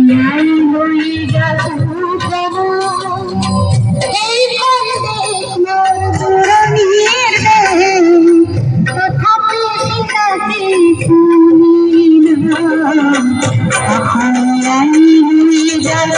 ন্যায় হয়ে গেল এই মোর দুরনির তথাপি তাকে শুনি না তখন ন্যায় হয়ে গেল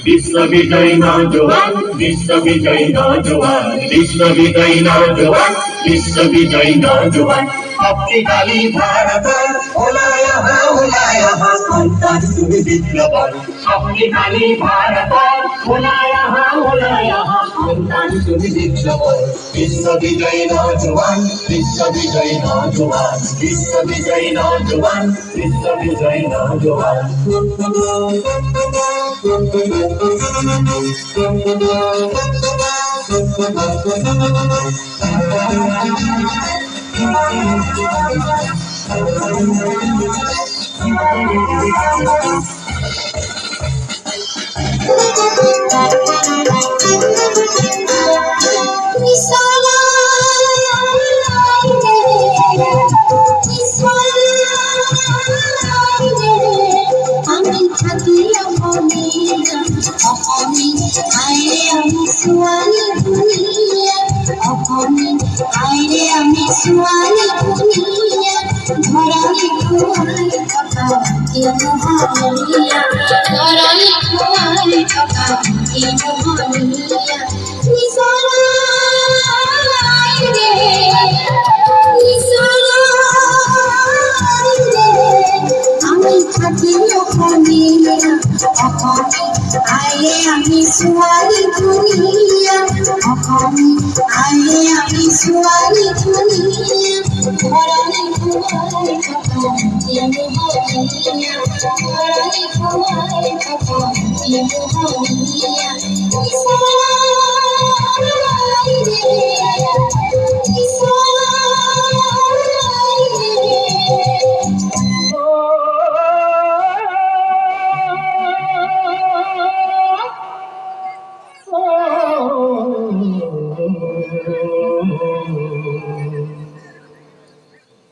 বিশ্ববিজয়ী নওজোয়ান বিশ্ববিজয়ী নওজোয়ান বিশ্ববিজয়ী নওজোয়ান বিশ্ববিজয়ী নওজোয়ান अपनी गाली भारत ओला यहाँ संतान तुम्हें विप्लवन अपनी गाली भारत ओला यहाँ संतान तुम्हें विप्लवन विश्वविजयी नौजवान विश्वविजयी नौजवान विश्वविजयी नौजवान विश्वविजयी नौजवान আমি সোয়ালি দুনিয়া আমি সোয়ালি দুনিয়া ধরানি তোমার কথা এমন হইয়া ধরানি তোমার কথা এমন হইয়া ইসরাই রে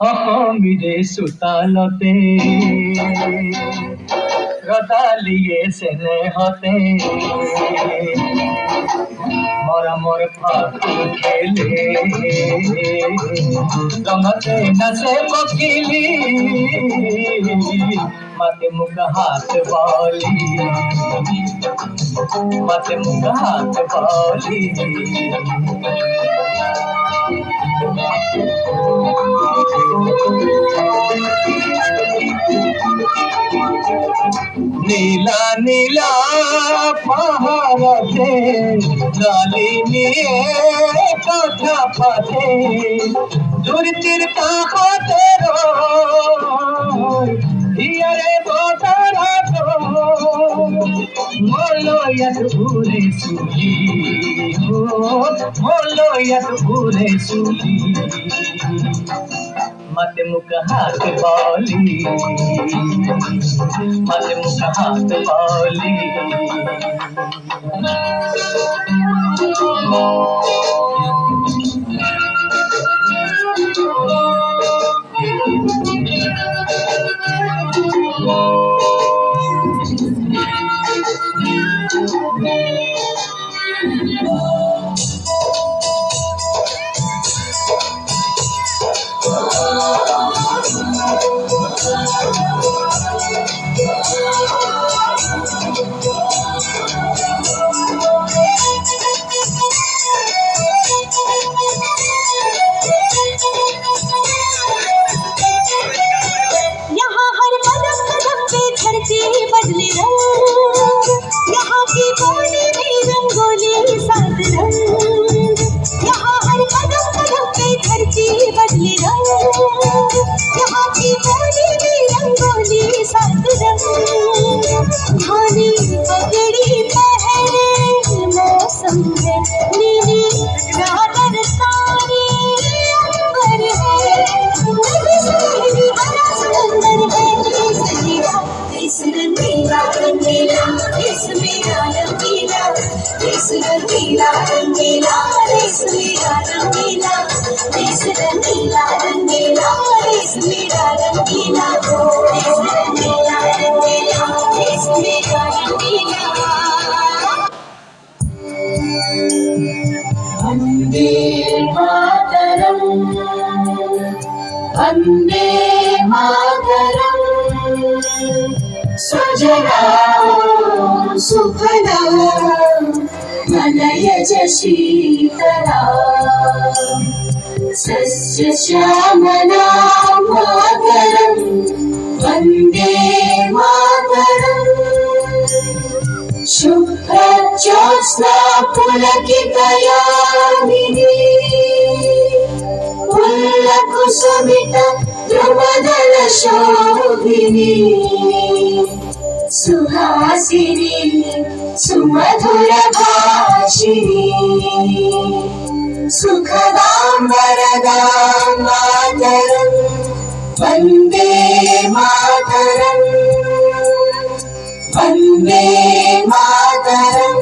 অহমিরে সুতালতে রদালিয়ে স্নেহতে মরমর ফাঁকু খেলে রঙতে নাচে কোকিলি মাতে মুখ হাত বলি মাতে মুখ হাত বলি নীলা নীলা পাহাড়ে গালি নিয়ে কথা পাঠে দুর্তির কাহাতে হিয়ারে বতারা মলয়াত ঘুরে সুলি মলয়াত ঘুরে সুলি মাতে মুখ হাত বলি মাতে মুখ হাত বলি यहाँ की बोली भी रंगोली साथ धानी पगड़ी पहने मौसम है नीली चादर सारी अंबर है बड़ा सुंदर है देश रंगीला रंगीला देश मेरा रंगीला देश रंगीला रंगीला देश मेरा रंगीला देश रंगीला रंगीला देश मेरा रंगीला देश रंगीला रंगीला देश मेरा रंगीला वंदे मातरम वंदे मातरम स्वजनां सुफलां मलयज शीतलां सस्यश्यामलां मातरं वन्दे मातरम् शुभ्रज्योत्स्ना पुलकितयामिनी पुल्लकुसुमित द्रुमदल शोभिनी सुहासिनी सुमधुर भाषिणी सुखदां वरदां मातरं वन्दे मातरम् वन्दे मातरम्